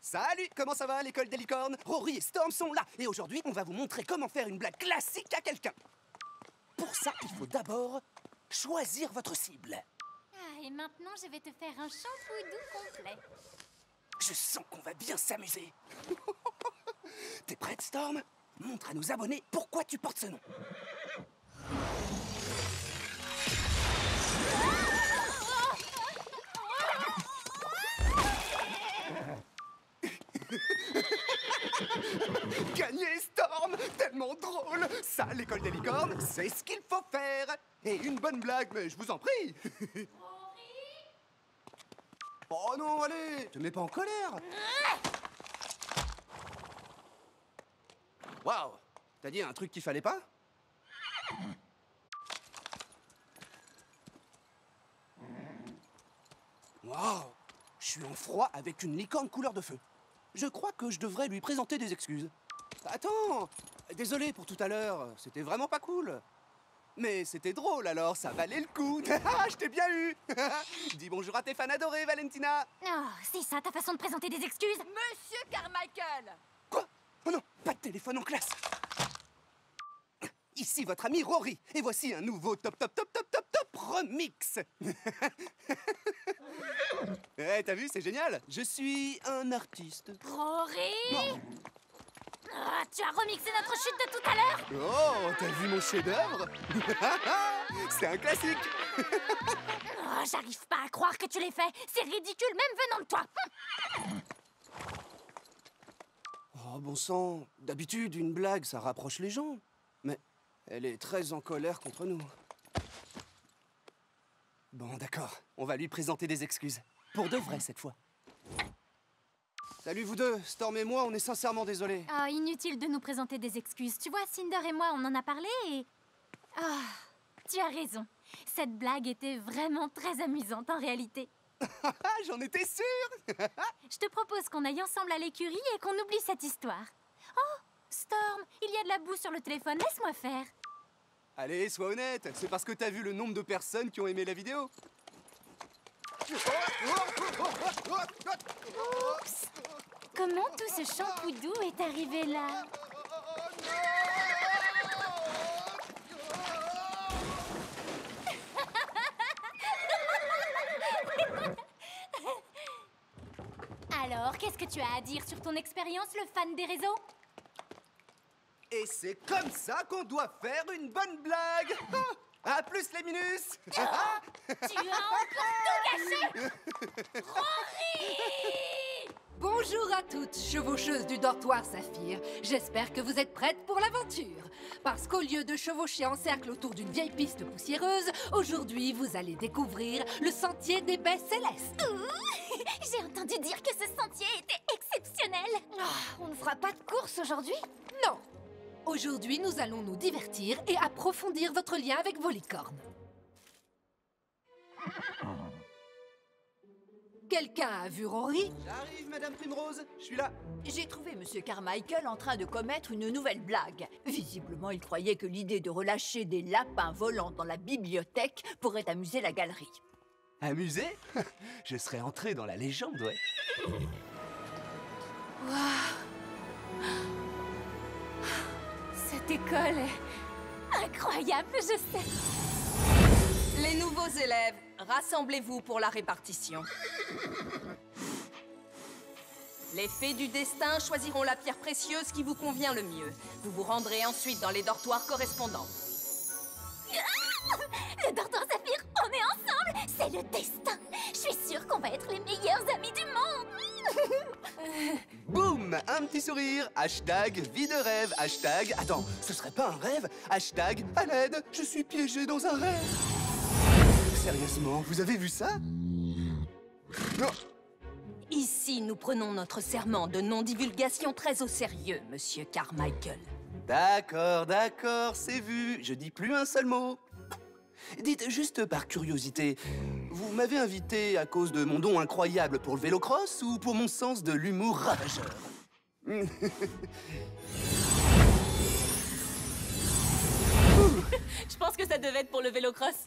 Salut, comment ça va l'école des licornes? Rory et Storm sont là et aujourd'hui on va vous montrer comment faire une blague classique à quelqu'un. Pour ça, il faut d'abord choisir votre cible. Ah, et maintenant je vais te faire un shampoing complet. Je sens qu'on va bien s'amuser. T'es prête, Storm? Montre à nos abonnés pourquoi tu portes ce nom. Gagné, Storm! Tellement drôle! Ça, l'école des licornes, c'est ce qu'il faut faire! Et une bonne blague, mais je vous en prie! Oh non, allez! Te mets pas en colère! Waouh! T'as dit un truc qu'il fallait pas? Waouh! Je suis en froid avec une licorne couleur de feu. Je crois que je devrais lui présenter des excuses. Attends! Désolé pour tout à l'heure, c'était vraiment pas cool. Mais c'était drôle alors, ça valait le coup. Je t'ai bien eu. Dis bonjour à tes fans adorés, Valentina. Oh, c'est ça ta façon de présenter des excuses? Monsieur Carmichael! Quoi? Oh non, pas de téléphone en classe. Ici votre ami Rory, et voici un nouveau top remix. T'as vu, c'est génial. Je suis un artiste. Rory! Non. Ah, tu as remixé notre chute de tout à l'heure? Oh, t'as vu mon chef-d'œuvre? C'est un classique. Oh, j'arrive pas à croire que tu l'aies fait. C'est ridicule, même venant de toi. Oh, bon sang, d'habitude, une blague, ça rapproche les gens. Mais elle est très en colère contre nous. Bon, d'accord, on va lui présenter des excuses. Pour de vrai, cette fois. Salut vous deux, Storm et moi, on est sincèrement désolés. Oh, inutile de nous présenter des excuses. Tu vois, Cinder et moi, on en a parlé et... Ah, tu as raison. Cette blague était vraiment très amusante en réalité. J'en étais sûre. Je te propose qu'on aille ensemble à l'écurie et qu'on oublie cette histoire. Oh, Storm, il y a de la boue sur le téléphone, laisse-moi faire. Allez, sois honnête, c'est parce que t'as vu le nombre de personnes qui ont aimé la vidéo. Oups. Comment tout ce champoudou est arrivé là? Alors, qu'est-ce que tu as à dire sur ton expérience, le fan des réseaux? Et c'est comme ça qu'on doit faire une bonne blague. À plus les minus. Tu as encore tout gâché! Rory! Bonjour à toutes, chevaucheuses du dortoir Saphir. J'espère que vous êtes prêtes pour l'aventure. Parce qu'au lieu de chevaucher en cercle autour d'une vieille piste poussiéreuse, aujourd'hui, vous allez découvrir le sentier des baies célestes. Ouh, j'ai entendu dire que ce sentier était exceptionnel. On ne fera pas de course aujourd'hui? Non. Aujourd'hui, nous allons nous divertir et approfondir votre lien avec vos licornes. Quelqu'un a vu Rory? J'arrive, Madame Primrose, je suis là. J'ai trouvé Monsieur Carmichael en train de commettre une nouvelle blague. Visiblement, il croyait que l'idée de relâcher des lapins volants dans la bibliothèque pourrait amuser la galerie. Amusé? Je serais entré dans la légende, ouais. Cette école est incroyable, je sais. Les nouveaux élèves, rassemblez-vous pour la répartition. Les fées du destin choisiront la pierre précieuse qui vous convient le mieux. Vous vous rendrez ensuite dans les dortoirs correspondants. Le dortoir Saphir, on est ensemble. C'est le destin. Je suis sûre qu'on va être les meilleurs amis du monde. Boum! Un petit sourire. Hashtag vie de rêve. Hashtag... Attends, ce serait pas un rêve? Hashtag à l'aide, je suis piégé dans un rêve. Sérieusement, vous avez vu ça? Non. Ici, nous prenons notre serment de non-divulgation très au sérieux, Monsieur Carmichael. D'accord, d'accord, c'est vu. Je dis plus un seul mot. Dites juste par curiosité, vous m'avez invité à cause de mon don incroyable pour le vélocross ou pour mon sens de l'humour ravageur? Je pense que ça devait être pour le vélocross.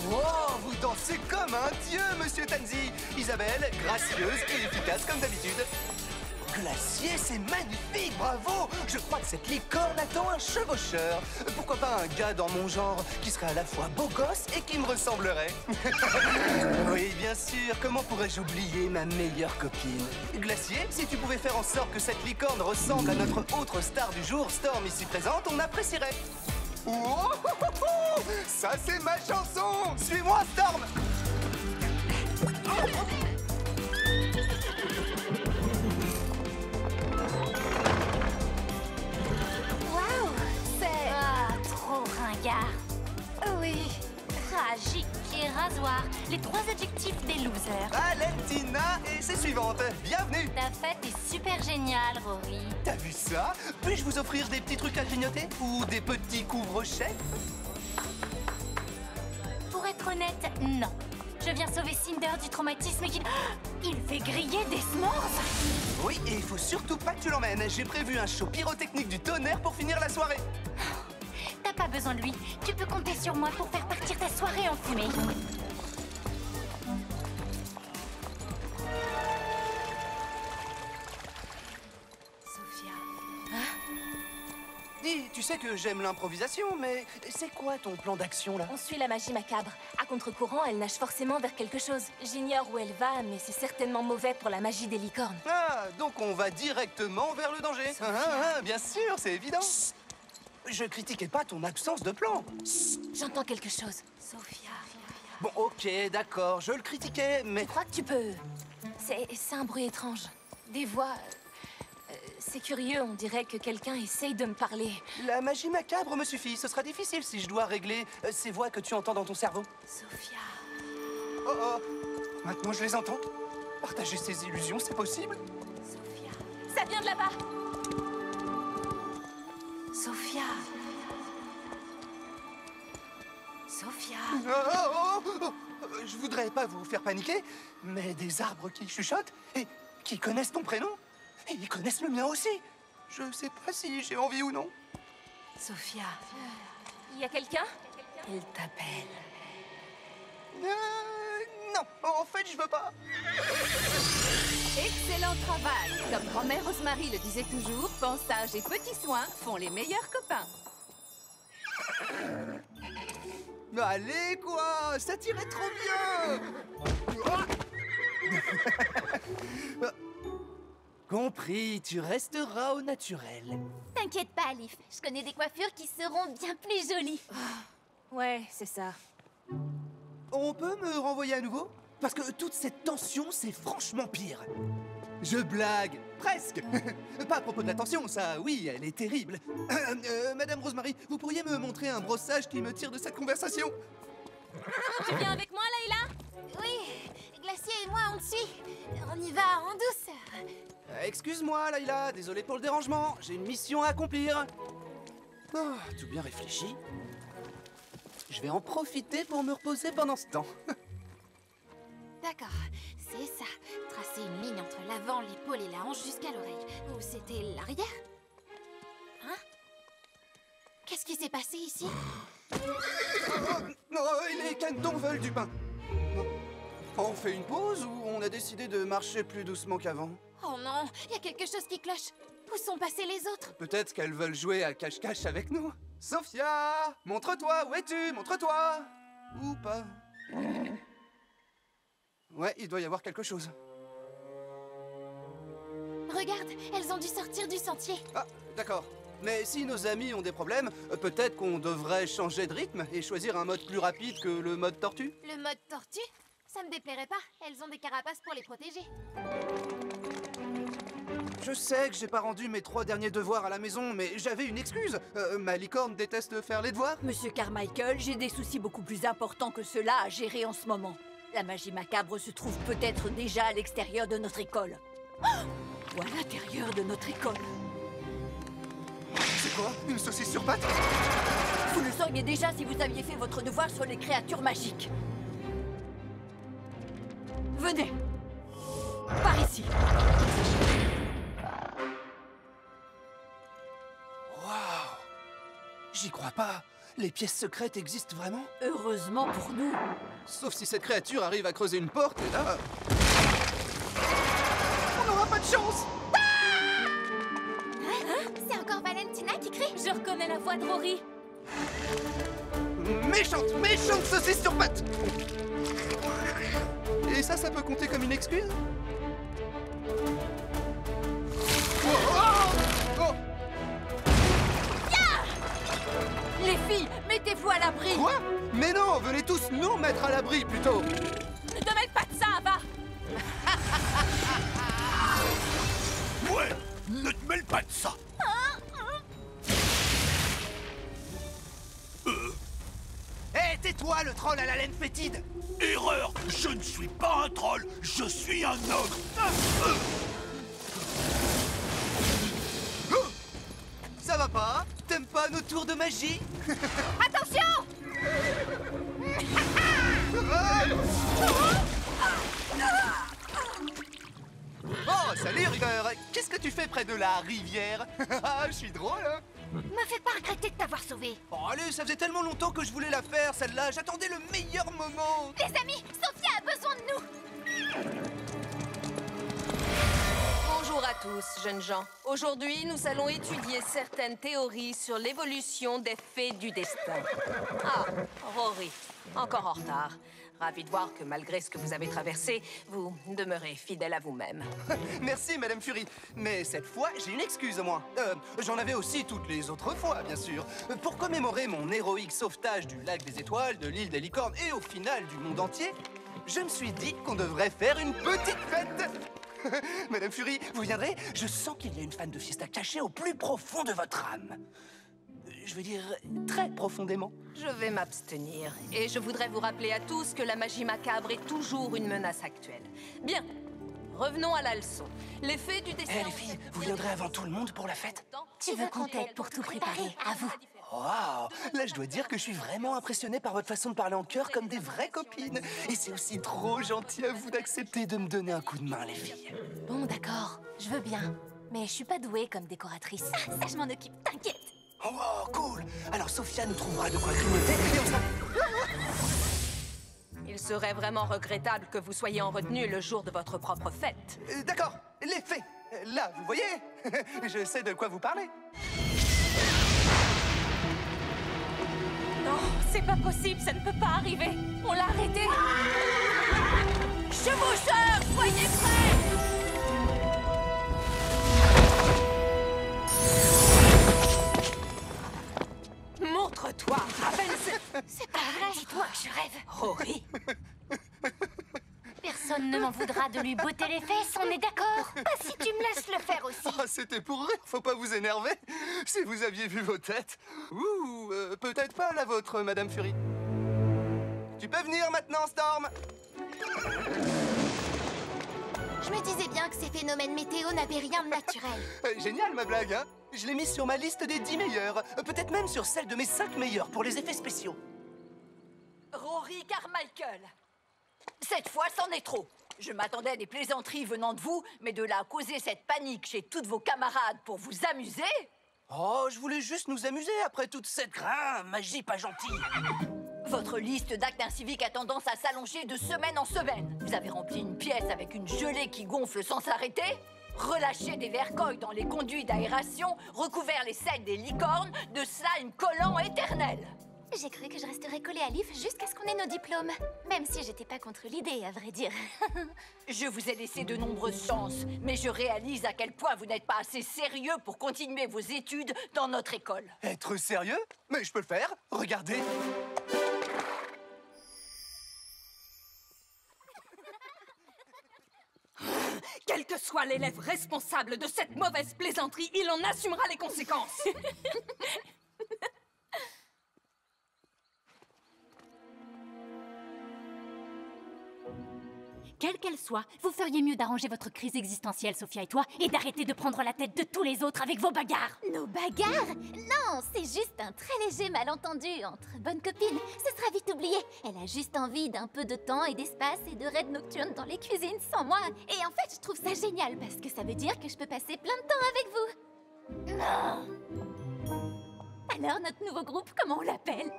Wow, vous dansez comme un dieu, monsieur Tanzi. Isabelle, gracieuse et efficace comme d'habitude. Glacier, c'est magnifique, bravo. Je crois que cette licorne attend un chevaucheur. Pourquoi pas un gars dans mon genre qui serait à la fois beau gosse et qui me ressemblerait. Oui, bien sûr, comment pourrais-je oublier ma meilleure copine? Glacier, si tu pouvais faire en sorte que cette licorne ressemble à notre autre star du jour, Storm, ici présente, on apprécierait. Oh, ça c'est ma chanson. Suis-moi, Storm. Waouh! C'est... Ah, trop ringard. Oui, tragique et rasoir. Les 3 adjectifs des losers. Valentina et ses suivantes. Bienvenue. Ta fête est super géniale, Rory. T'as vu ça? Puis-je vous offrir des petits trucs à grignoter? Ou des petits couvre-chefs? Pour être honnête, non. Je viens sauver Cinder du traumatisme qu'il... Il fait griller des s'mores. Oui, et il faut surtout pas que tu l'emmènes. J'ai prévu un show pyrotechnique du tonnerre pour finir la soirée. T'as pas besoin de lui. Tu peux compter sur moi pour faire partir ta soirée en fumée. Sophia. Dis, tu sais que j'aime l'improvisation, mais c'est quoi ton plan d'action, là? On suit la magie macabre. À contre-courant, elle nage forcément vers quelque chose. J'ignore où elle va, mais c'est certainement mauvais pour la magie des licornes. Ah, donc on va directement vers le danger. Bien sûr, c'est évident. Chut. Je critiquais pas ton absence de plan. J'entends quelque chose. Sophia. Bon, ok, d'accord, je le critiquais, mais... Je crois que tu peux... C'est un bruit étrange. Des voix... c'est curieux, on dirait que quelqu'un essaye de me parler. La magie macabre me suffit. Ce sera difficile si je dois régler ces voix que tu entends dans ton cerveau. Sophia. Oh oh, maintenant je les entends. Partager ces illusions, c'est possible? Sophia. Ça vient de là-bas! Sophia. Sophia. Je voudrais pas vous faire paniquer, mais des arbres qui chuchotent et qui connaissent ton prénom, et ils connaissent le mien aussi. Je sais pas si j'ai envie ou non. Sophia. Il y a quelqu'un? Il t'appelle. Non, en fait, je veux pas. Excellent travail. Comme grand-mère Rosemary le disait toujours, pensage et petits soins font les meilleurs copains. Allez, quoi! Ça tirait trop bien! Compris, tu resteras au naturel. T'inquiète pas, Alif. Je connais des coiffures qui seront bien plus jolies. Ouais, c'est ça. On peut me renvoyer à nouveau? Parce que toute cette tension, c'est franchement pire. Je blague, presque. Pas à propos de la tension, ça, oui, elle est terrible. Madame Rosemary, vous pourriez me montrer un brossage qui me tire de cette conversation? Tu viens avec moi, Layla? Oui, Glacier et moi, on te suit. On y va en douceur. Excuse-moi, Layla, désolé pour le dérangement. J'ai une mission à accomplir. Oh, tout bien réfléchi. Je vais en profiter pour me reposer pendant ce temps. D'accord, c'est ça. Tracer une ligne entre l'avant, l'épaule et la hanche jusqu'à l'oreille. Ou c'était l'arrière? Hein? Qu'est-ce qui s'est passé ici? Non, les canetons veulent du pain. On fait une pause ou on a décidé de marcher plus doucement qu'avant? Oh non, il y a quelque chose qui cloche. Où sont passés les autres? Peut-être qu'elles veulent jouer à cache-cache avec nous. Sophia, montre-toi, où es-tu? Montre-toi. Ou pas? Ouais, il doit y avoir quelque chose. Regarde, elles ont dû sortir du sentier. Ah, d'accord. Mais si nos amis ont des problèmes, peut-être qu'on devrait changer de rythme et choisir un mode plus rapide que le mode tortue? Le mode tortue? Ça me déplairait pas. Elles ont des carapaces pour les protéger. Je sais que j'ai pas rendu mes 3 derniers devoirs à la maison, mais j'avais une excuse. Ma licorne déteste faire les devoirs. Monsieur Carmichael, j'ai des soucis beaucoup plus importants que cela à gérer en ce moment. La magie macabre se trouve peut-être déjà à l'extérieur de notre école. Ou à l'intérieur de notre école. C'est quoi? Une saucisse sur pattes? Vous le sauriez déjà si vous aviez fait votre devoir sur les créatures magiques. Venez. Par ici. Waouh! J'y crois pas. Les pièces secrètes existent vraiment? Heureusement pour nous. Sauf si cette créature arrive à creuser une porte, et là... on n'aura pas de chance! C'est encore Valentina qui crie? Je reconnais la voix de Rory. Méchante saucisse sur pattes! Et ça peut compter comme une excuse? Oh! Les filles, mettez-vous à l'abri. Quoi? Mais non, venez tous nous mettre à l'abri, plutôt! Ne te mêle pas de ça, va. Ouais, ne te mêle pas de ça. Hé, tais-toi, le troll à la laine fétide! Erreur, je ne suis pas un troll, je suis un ogre. Ça va pas? T'aimes pas nos tours de magie? Attention! Oh, salut, Rigor! Qu'est-ce que tu fais près de la rivière? Je suis drôle, hein? Me fais pas regretter de t'avoir sauvé. Oh, allez, ça faisait tellement longtemps que je voulais la faire, celle-là. J'attendais le meilleur moment. Les amis, Sophia a besoin de nous. Bonjour à tous, jeunes gens. Aujourd'hui, nous allons étudier certaines théories sur l'évolution des fées du destin. Ah, Rory, encore en retard. Ravi de voir que malgré ce que vous avez traversé, vous demeurez fidèle à vous-même. Merci, Madame Fury. Mais cette fois, j'ai une excuse au moins. J'en avais aussi toutes les autres fois, bien sûr. Pour commémorer mon héroïque sauvetage du lac des étoiles, de l'île des licornes et au final du monde entier, je me suis dit qu'on devrait faire une petite fête. Madame Fury, vous viendrez? Je sens qu'il y a une fan de fiesta cachée au plus profond de votre âme. Je veux dire, très profondément. Je vais m'abstenir. Et je voudrais vous rappeler à tous que la magie macabre est toujours une menace actuelle. Bien, revenons à la leçon. Les fées du destin... Eh, les filles, vous viendrez avant tout le monde pour la fête? Tu veux qu'on t'aide pour tout préparer? À vous. Waouh! Là, je dois dire que je suis vraiment impressionné par votre façon de parler en chœur comme des vraies copines. Et c'est aussi trop gentil à vous d'accepter de me donner un coup de main, les filles. Bon, d'accord, je veux bien. Mais je suis pas douée comme décoratrice. Ça, je m'en occupe, t'inquiète. Oh, cool! Alors, Sophia nous trouvera de quoi grignoter et on sera... Il serait vraiment regrettable que vous soyez en retenue le jour de votre propre fête. D'accord, les fées. Là, vous voyez? Je sais de quoi vous parlez. Non, c'est pas possible, ça ne peut pas arriver. On l'a arrêté. Chevaucheurs, soyez prêts. Montre-toi, Raven. C'est pas vrai. Dis-toi que je rêve. Rory, Personne ne m'en voudra de lui botter les fesses, on est d'accord? Pas si tu me laisses le faire aussi. Ah, c'était pour rire, faut pas vous énerver. Si vous aviez vu vos têtes. Ouh, peut-être pas la vôtre, Madame Fury. Tu peux venir maintenant, Storm? Je me disais bien que ces phénomènes météo n'avaient rien de naturel. Génial, ma blague, hein? Je l'ai mise sur ma liste des 10 meilleurs. Peut-être même sur celle de mes 5 meilleurs pour les effets spéciaux. Rory Carmichael. Cette fois, c'en est trop. Je m'attendais à des plaisanteries venant de vous, mais de là à causer cette panique chez toutes vos camarades pour vous amuser... Oh, je voulais juste nous amuser après toute cette magie pas gentille. Votre liste d'actes inciviques a tendance à s'allonger de semaine en semaine. Vous avez rempli une pièce avec une gelée qui gonfle sans s'arrêter, relâché des vercoilles dans les conduits d'aération, recouvert les selles des licornes de slime collant éternel. J'ai cru que je resterais collée à l'IF jusqu'à ce qu'on ait nos diplômes. Même si j'étais pas contre l'idée, à vrai dire. Je vous ai laissé de nombreuses chances, mais je réalise à quel point vous n'êtes pas assez sérieux pour continuer vos études dans notre école. Être sérieux? Mais je peux le faire. Regardez. quel que soit l'élève responsable de cette mauvaise plaisanterie, il en assumera les conséquences. Quelle qu'elle soit, vous feriez mieux d'arranger votre crise existentielle, Sophia et toi, et d'arrêter de prendre la tête de tous les autres avec vos bagarres. Nos bagarres? Non, c'est juste un très léger malentendu entre bonnes copines. Ce sera vite oublié. Elle a juste envie d'un peu de temps et d'espace et de raids nocturnes dans les cuisines sans moi. Et en fait, je trouve ça génial parce que ça veut dire que je peux passer plein de temps avec vous. Non. Alors, notre nouveau groupe, comment on l'appelle?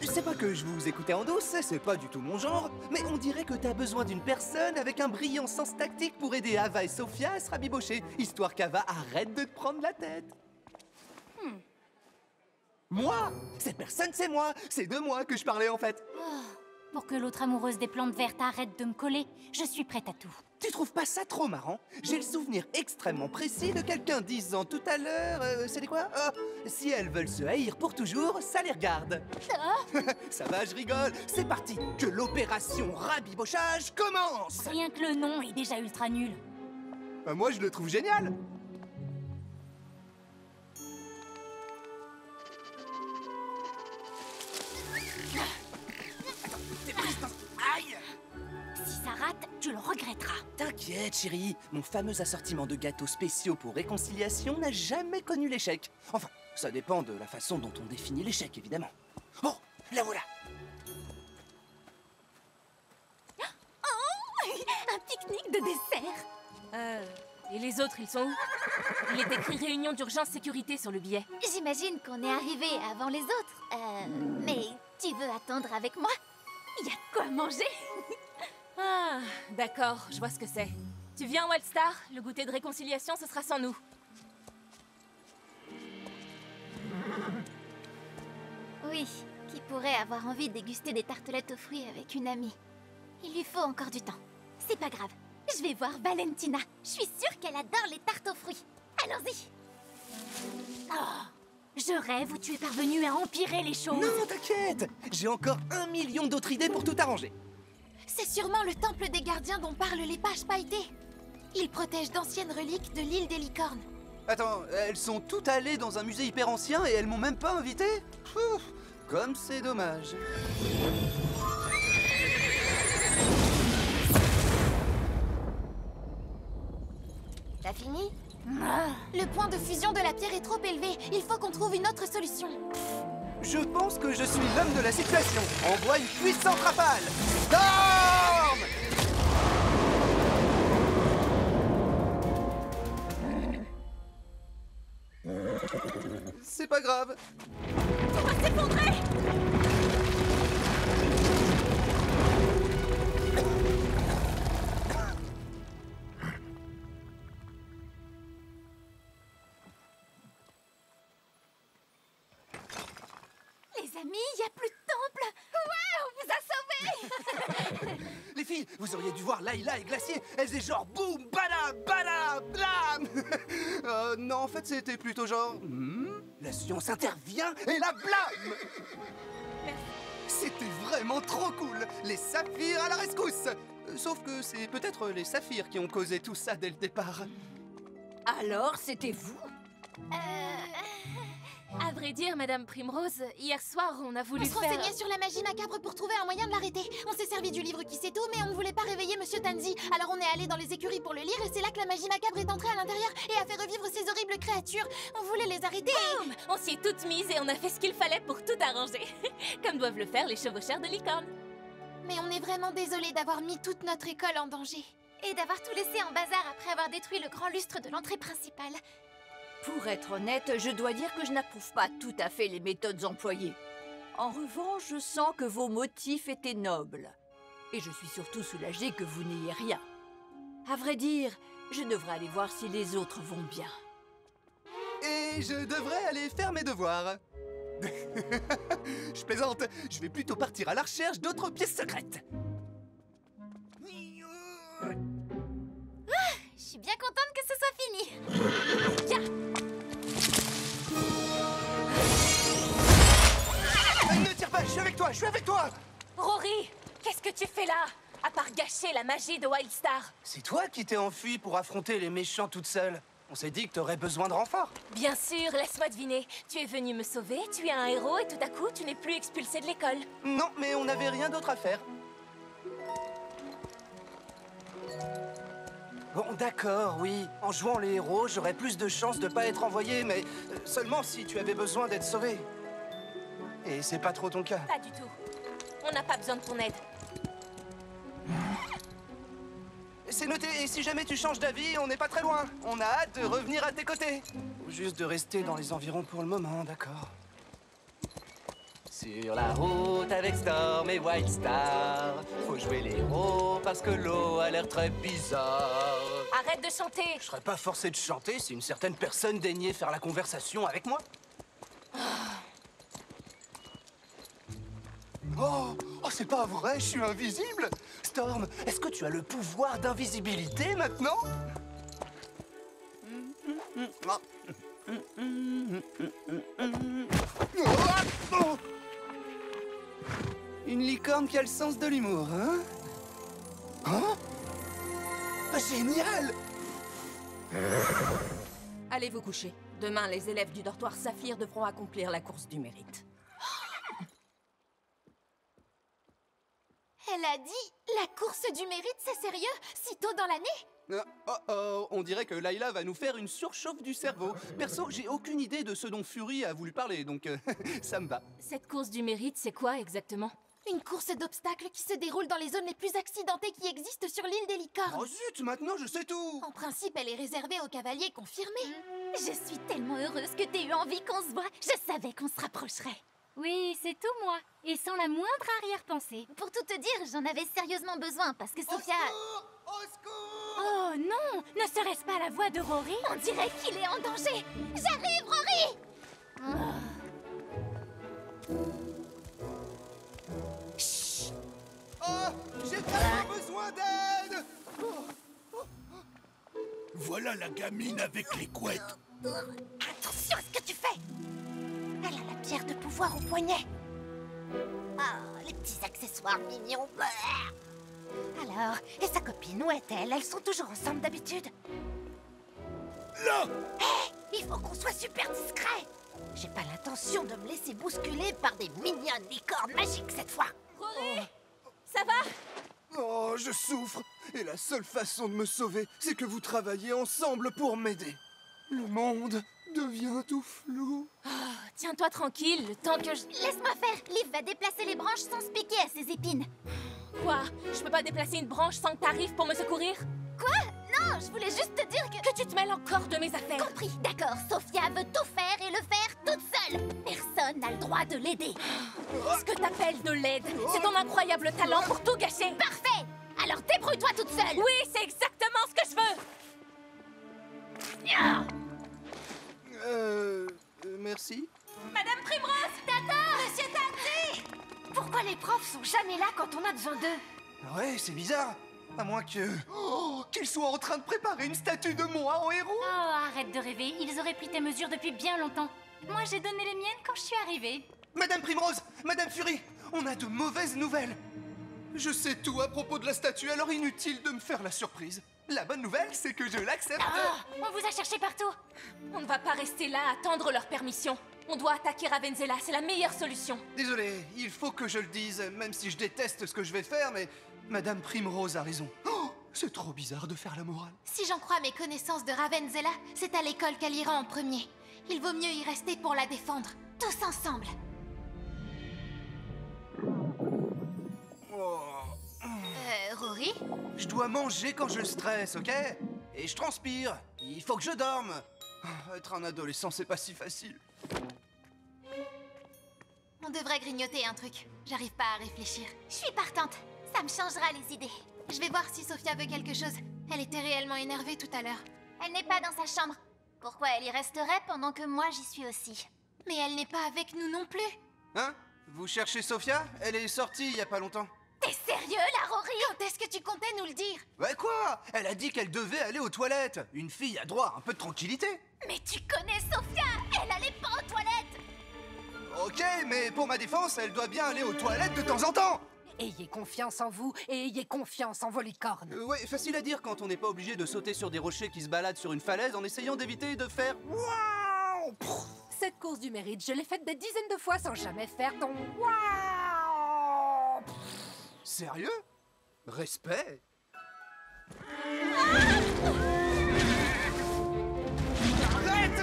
C'est pas que je vous écoutais en douce, c'est pas du tout mon genre, mais on dirait que t'as besoin d'une personne avec un brillant sens tactique pour aider Ava et Sophia à se rabibocher, histoire qu'Ava arrête de te prendre la tête. Moi? Cette personne, c'est moi! C'est de moi que je parlais, en fait! Pour que l'autre amoureuse des plantes vertes arrête de me coller, je suis prête à tout. Tu trouves pas ça trop marrant? J'ai le souvenir extrêmement précis de quelqu'un disant tout à l'heure... c'était quoi? Si elles veulent se haïr pour toujours, ça les regarde. Ça va, je rigole. C'est parti, que l'opération rabibochage commence! Rien que le nom est déjà ultra nul. Moi, je le trouve génial! Aïe! Si ça rate, tu le regretteras. T'inquiète, chérie. Mon fameux assortiment de gâteaux spéciaux pour réconciliation n'a jamais connu l'échec. Enfin, ça dépend de la façon dont on définit l'échec, évidemment. Oh, la voilà! Oh, un pique-nique de dessert. Et les autres, ils sont où? Il est écrit réunion d'urgence sécurité sur le billet. J'imagine qu'on est arrivé avant les autres. Mais tu veux attendre avec moi? Il y a de quoi manger. Ah, d'accord, je vois ce que c'est. Tu viens, Wildstar? Le goûter de réconciliation, ce sera sans nous. Oui, qui pourrait avoir envie de déguster des tartelettes aux fruits avec une amie. Il lui faut encore du temps. C'est pas grave. Je vais voir Valentina. Je suis sûre qu'elle adore les tartes aux fruits. Allons-y. Oh, je rêve où tu es parvenu à empirer les choses. Non, t'inquiète! J'ai encore 1 million d'autres idées pour tout arranger. C'est sûrement le temple des gardiens dont parlent les pages pailletées. Il protège d'anciennes reliques de l'île des licornes. Attends, elles sont toutes allées dans un musée hyper ancien et elles m'ont même pas invité? Ouf, comme c'est dommage. T'as fini? Le point de fusion de la pierre est trop élevé. Il faut qu'on trouve une autre solution. Je pense que je suis l'homme de la situation. Envoie une puissante rafale. Storm! C'est pas grave. On va s'effondrer! Les amis, il n'y a plus de temple! Ouais, on vous a sauvés! Les filles, vous auriez dû voir Layla et Glacier. Elles étaient genre boum, bada, bada, blam. Non, en fait, c'était plutôt genre... la science intervient et la blâme. C'était vraiment trop cool. Les saphirs à la rescousse. Sauf que c'est peut-être les saphirs qui ont causé tout ça dès le départ. Alors, c'était vous? À vrai dire, Madame Primrose, hier soir, on a voulu On se renseignait sur la magie macabre pour trouver un moyen de l'arrêter. On s'est servi du livre qui sait tout, mais on ne voulait pas réveiller Monsieur Tanzi. Alors on est allé dans les écuries pour le lire, et c'est là que la magie macabre est entrée à l'intérieur et a fait revivre ces horribles créatures. On voulait les arrêter. Boum! On s'y est toutes mises et on a fait ce qu'il fallait pour tout arranger. Comme doivent le faire les chevaucheurs de licorne. Mais on est vraiment désolé d'avoir mis toute notre école en danger. Et d'avoir tout laissé en bazar après avoir détruit le grand lustre de l'entrée principale. Pour être honnête, je dois dire que je n'approuve pas tout à fait les méthodes employées. En revanche, je sens que vos motifs étaient nobles. Et je suis surtout soulagée que vous n'ayez rien. À vrai dire, je devrais aller voir si les autres vont bien. Et je devrais aller faire mes devoirs. Je plaisante, je vais plutôt partir à la recherche d'autres pièces secrètes. Je suis bien contente que ce soit fini. Tiens. Ne tire pas, je suis avec toi, je suis avec toi. Rory, qu'est-ce que tu fais là? À part gâcher la magie de Wildstar. C'est toi qui t'es enfui pour affronter les méchants toute seule. On s'est dit que t'aurais besoin de renfort. Bien sûr, laisse-moi deviner. Tu es venu me sauver, tu es un héros et tout à coup, tu n'es plus expulsé de l'école. Non, mais on n'avait rien d'autre à faire. Bon, d'accord, oui. En jouant les héros, j'aurais plus de chances de pas être envoyé, mais seulement si tu avais besoin d'être sauvé. Et c'est pas trop ton cas. Pas du tout. On n'a pas besoin de ton aide. c'est noté. Et si jamais tu changes d'avis, on n'est pas très loin. On a hâte de revenir à tes côtés. Ou juste de rester dans les environs pour le moment, d'accord? Sur la route avec Storm et Wildstar, faut jouer les héros parce que l'eau a l'air très bizarre. Arrête de chanter! Je serais pas forcé de chanter si une certaine personne daignait faire la conversation avec moi. Oh, c'est pas vrai, je suis invisible! Storm, est-ce que tu as le pouvoir d'invisibilité maintenant? Une licorne qui a le sens de l'humour, hein? Hein? Génial! Allez vous coucher. Demain, les élèves du dortoir Saphir devront accomplir la course du mérite. Elle a dit la course du mérite, c'est sérieux? Si tôt dans l'année? On dirait que Layla va nous faire une surchauffe du cerveau. Perso, j'ai aucune idée de ce dont Fury a voulu parler, donc ça me va. Cette course du mérite, c'est quoi exactement? Une course d'obstacles qui se déroule dans les zones les plus accidentées qui existent sur l'île des licornes. Oh zut, maintenant je sais tout! En principe, elle est réservée aux cavaliers confirmés. Je suis tellement heureuse que t'aies eu envie qu'on se voit. Je savais qu'on se rapprocherait. Oui, c'est tout moi. Et sans la moindre arrière-pensée. Pour tout te dire, j'en avais sérieusement besoin parce que Sophia... Au secours! Oh non! Ne serait-ce pas la voix de Rory? On dirait qu'il est en danger. J'arrive, Rory! Chut! Oh, j'ai tellement besoin d'aide! Voilà la gamine avec les couettes. Attention à ce que tu fais! Elle a la pierre de pouvoir au poignet. Ah, les petits accessoires mignons. Alors, et sa copine, où est-elle? Elles sont toujours ensemble d'habitude. Là! Hé, il faut qu'on soit super discret. J'ai pas l'intention de me laisser bousculer par des mignonnes licornes magiques cette fois. Rory! Ça va? Oh, je souffre. Et la seule façon de me sauver, c'est que vous travaillez ensemble pour m'aider. Le monde devient tout flou. Tiens-toi tranquille, le temps que je... Laisse-moi faire. Liv va déplacer les branches sans se piquer à ses épines. Quoi? Je peux pas déplacer une branche sans que t'arrives pour me secourir? Quoi? Non, je voulais juste te dire que... Que tu te mêles encore de mes affaires. Compris, d'accord. Sophia veut tout faire et le faire toute seule. Personne n'a le droit de l'aider. Ce que t'appelles de l'aide, c'est ton incroyable talent pour tout gâcher. Parfait. Alors débrouille-toi toute seule. Oui, c'est exactement ce que je veux. Merci. Madame Primrose! Tata! Monsieur Tansy! Pourquoi les profs sont jamais là quand on a besoin d'eux? Ouais, c'est bizarre. À moins que... Oh, qu'ils soient en train de préparer une statue de moi en héros. Oh, arrête de rêver. Ils auraient pris tes mesures depuis bien longtemps. Moi, j'ai donné les miennes quand je suis arrivée. Madame Primrose, Madame Fury, on a de mauvaises nouvelles. Je sais tout à propos de la statue, alors inutile de me faire la surprise. La bonne nouvelle, c'est que je l'accepte. On vous a cherché partout. On ne va pas rester là à attendre leur permission. On doit attaquer Ravenzela, c'est la meilleure solution. Désolé, il faut que je le dise, même si je déteste ce que je vais faire, mais Madame Primrose a raison. Oh, c'est trop bizarre de faire la morale. Si j'en crois mes connaissances de Ravenzela, c'est à l'école qu'elle ira en premier. Il vaut mieux y rester pour la défendre, tous ensemble. Rory? Je dois manger quand je stresse, ok? Et je transpire. Il faut que je dorme. Être un adolescent, c'est pas si facile. On devrait grignoter un truc. J'arrive pas à réfléchir. Je suis partante. Ça me changera les idées. Je vais voir si Sophia veut quelque chose. Elle était réellement énervée tout à l'heure. Elle n'est pas dans sa chambre. Pourquoi elle y resterait pendant que moi j'y suis aussi? Mais elle n'est pas avec nous non plus. Hein? Vous cherchez Sophia? Elle est sortie il y a pas longtemps. T'es sérieux là, Rory? Quand est-ce que tu comptais nous le dire? Ouais quoi? Elle a dit qu'elle devait aller aux toilettes. Une fille a droit à un peu de tranquillité. Mais tu connais Sophia! Elle allait pas aux toilettes! Ok, mais pour ma défense, elle doit bien aller aux toilettes de temps en temps. Ayez confiance en vous et ayez confiance en vos licornes. Ouais, facile à dire quand on n'est pas obligé de sauter sur des rochers qui se baladent sur une falaise en essayant d'éviter de faire... Waouh! Cette course du mérite, je l'ai faite des dizaines de fois sans jamais faire ton waouh. Sérieux? Respect? Arrête!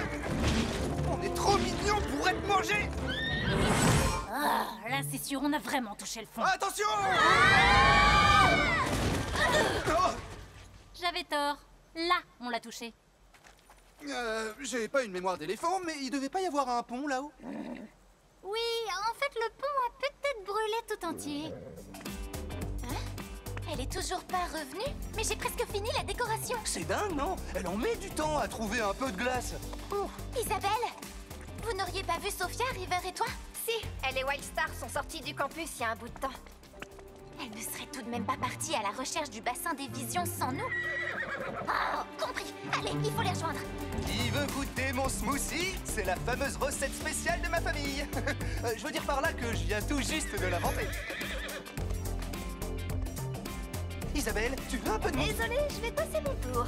On est trop mignons pour être mangés! Ah, là c'est sûr, on a vraiment touché le fond. Attention! J'avais tort. Là, on l'a touché. J'ai pas une mémoire d'éléphant, mais il devait pas y avoir un pont là-haut. Oui, en fait, le pont a peut-être brûlé tout entier. Hein? Elle est toujours pas revenue? Mais j'ai presque fini la décoration. C'est dingue, non? Elle en met du temps à trouver un peu de glace. Isabelle, vous n'auriez pas vu Sophia, River et toi? Si, elle et Wildstar sont sortis du campus il y a un bout de temps. Elle ne serait tout de même pas partie à la recherche du bassin des visions sans nous. Oh, compris. Allez, il faut les rejoindre. Qui veut goûter mon smoothie? C'est la fameuse recette spéciale de ma famille. Je veux dire par là que je viens tout juste de l'inventer. Isabelle, tu veux un peu de... Désolée, je vais passer mon tour.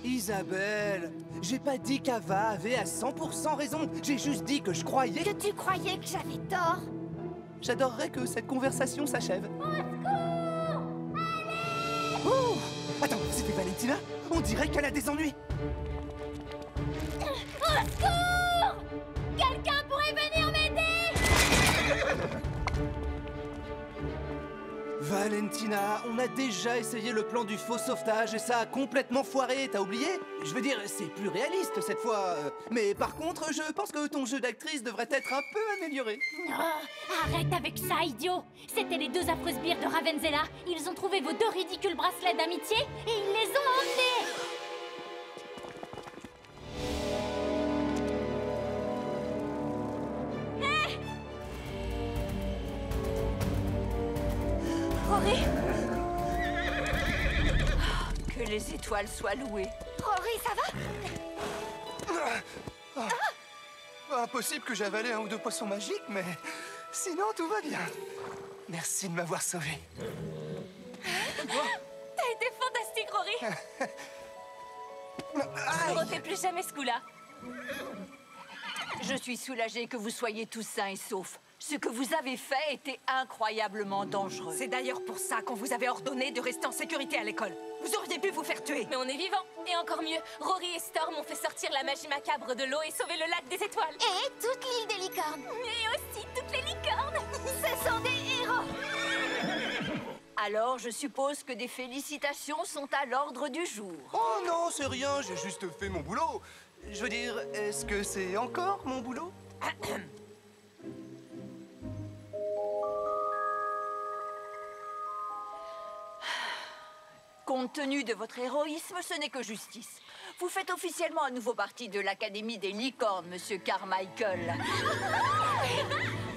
Isabelle, j'ai pas dit qu'Ava avait à 100% raison. J'ai juste dit que je croyais... Que tu croyais que j'avais tort. J'adorerais que cette conversation s'achève. Oh! Attends, c'était Valentina? On dirait qu'elle a des ennuis. Au secours! Quelqu'un pourrait venir m'aider? Valentina, on a déjà essayé le plan du faux sauvetage et ça a complètement foiré, t'as oublié? Je veux dire, c'est plus réaliste cette fois. Mais par contre, je pense que ton jeu d'actrice devrait être un peu amélioré. Oh, arrête avec ça, idiot! C'était les deux affreuses bières de Ravenzella. Ils ont trouvé vos deux ridicules bracelets d'amitié et ils les ont emmenés! Rory! Que les étoiles soient louées. Rory, ça va? Impossible que j'avalais un ou deux poissons magiques, mais sinon tout va bien. Merci de m'avoir sauvé. T'as été fantastique, Rory. Ne refais plus jamais ce coup-là. Je suis soulagée que vous soyez tous sains et saufs. Ce que vous avez fait était incroyablement dangereux. C'est d'ailleurs pour ça qu'on vous avait ordonné de rester en sécurité à l'école. Vous auriez pu vous faire tuer. Mais on est vivants. Et encore mieux, Rory et Storm ont fait sortir la magie macabre de l'eau et sauver le lac des étoiles. Et toute l'île des licornes. Et aussi toutes les licornes. Ce sont des héros. Alors, je suppose que des félicitations sont à l'ordre du jour. Oh non, c'est rien, j'ai juste fait mon boulot. Je veux dire, est-ce que c'est encore mon boulot? Compte tenu de votre héroïsme, ce n'est que justice. Vous faites officiellement à nouveau partie de l'Académie des licornes, Monsieur Carmichael.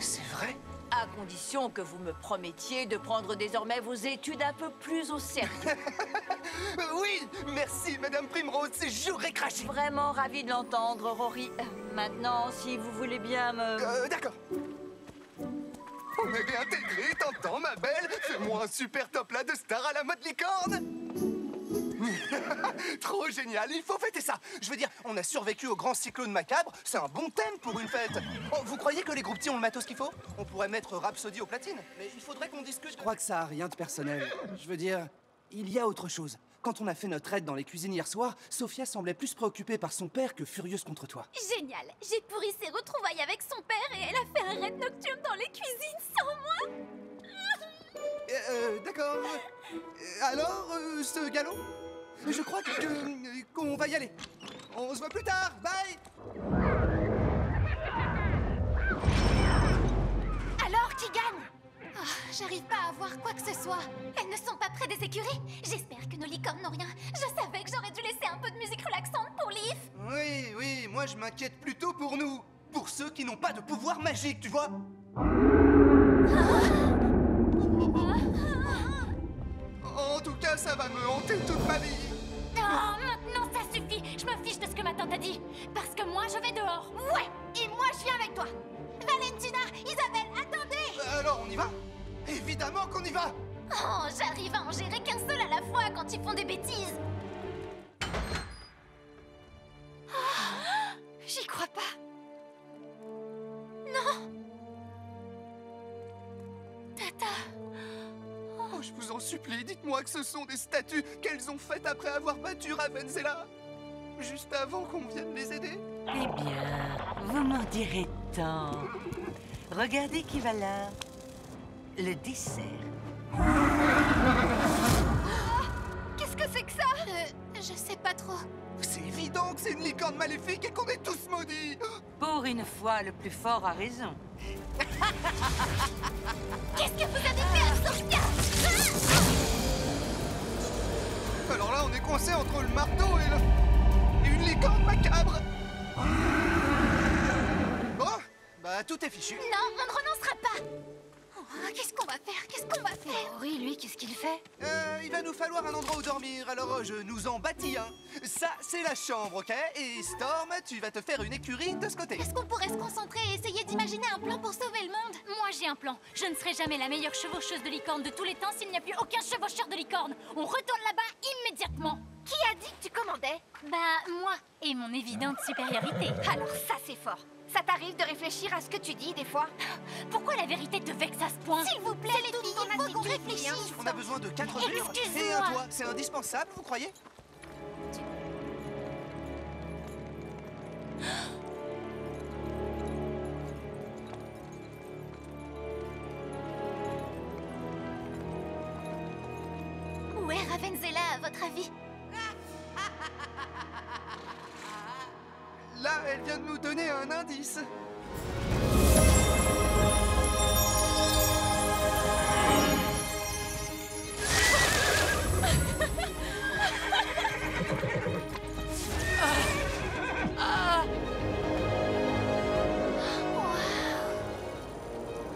C'est vrai? À condition que vous me promettiez de prendre désormais vos études un peu plus au sérieux. Oui, merci, Madame Primrose, c'est juré craché. Vraiment ravi de l'entendre, Rory. Maintenant, si vous voulez bien me... D'accord. On est réintégré, t'entends, ma belle? Fais-moi un super top là de star à la mode licorne. Trop génial, il faut fêter ça. Je veux dire, on a survécu au grand cyclone macabre, c'est un bon thème pour une fête. Oh, vous croyez que les groupes petits ont le matos qu'il faut? On pourrait mettre Rhapsody au platine, mais il faudrait qu'on discute... Je crois que ça a rien de personnel. Je veux dire, il y a autre chose. Quand on a fait notre raid dans les cuisines hier soir, Sophia semblait plus préoccupée par son père que furieuse contre toi. Génial. J'ai pourri ses retrouvailles avec son père et elle a fait un raid nocturne dans les cuisines sans moi. D'accord. Alors, ce galop? Je crois qu'on va y aller. On se voit plus tard. Bye. Alors, qui gagne? Oh, j'arrive pas à voir quoi que ce soit. Elles ne sont pas près des écuries. J'espère que nos licornes n'ont rien. Je savais que j'aurais dû laisser un peu de musique relaxante pour Leaf. Oui, moi je m'inquiète plutôt pour nous. Pour ceux qui n'ont pas de pouvoir magique, tu vois. En tout cas, ça va me hanter toute ma vie. Oh, maintenant ça suffit. Je me fiche de ce que ma tante a dit. Parce que moi, je vais dehors. Ouais, et moi je viens avec toi. Valentina, Isabelle, attendez. Alors, on y va? Évidemment qu'on y va. Oh, j'arrive à en gérer qu'un seul à la fois quand ils font des bêtises. Oh, j'y crois pas. Non. Tata. Oh, je vous en supplie, dites-moi que ce sont des statues qu'elles ont faites après avoir battu Ravenzella. Juste avant qu'on vienne les aider. Eh bien, vous m'en direz tant. Regardez qui va là. le dessert. Qu'est-ce que c'est que ça? Je sais pas trop. C'est évident que c'est une licorne maléfique et qu'on est tous maudits. Pour une fois, le plus fort a raison. Qu'est-ce que vous avez fait à Sophia? Alors là, on est coincé entre le marteau et une licorne macabre. Bon, bah tout est fichu. Non, on ne renoncera pas. Oh, qu'est-ce qu'on va faire? Qu'est-ce qu'on va faire? Rory, lui, qu'est-ce qu'il fait? Il va nous falloir un endroit où dormir, alors je nous en bâtis un. Ça, c'est la chambre, ok? Et Storm, tu vas te faire une écurie de ce côté. Est-ce qu'on pourrait se concentrer et essayer d'imaginer un plan pour sauver le monde? Moi j'ai un plan. Je ne serai jamais la meilleure chevaucheuse de licorne de tous les temps s'il n'y a plus aucun chevaucheur de licorne. On retourne là-bas immédiatement. Qui a dit que tu commandais? Bah, moi et mon évidente supériorité. Alors ça, c'est fort. Ça t'arrive de réfléchir à ce que tu dis, des fois? Pourquoi la vérité te vexe à ce point? S'il vous plaît, les filles, il faut qu'on réfléchisse. On a besoin de 4 murs et un toit. C'est indispensable, vous croyez? Où est Ravenzela, à votre avis? Là, elle vient de nous donner un indice.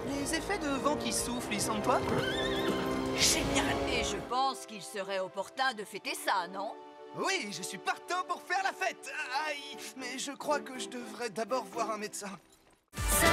Les effets de vent qui souffle, ils sentent pas? Génial! Et je pense qu'il serait opportun de fêter ça, non? Oui, je suis partant pour faire la fête. Aïe, mais je crois que je devrais d'abord voir un médecin. Ça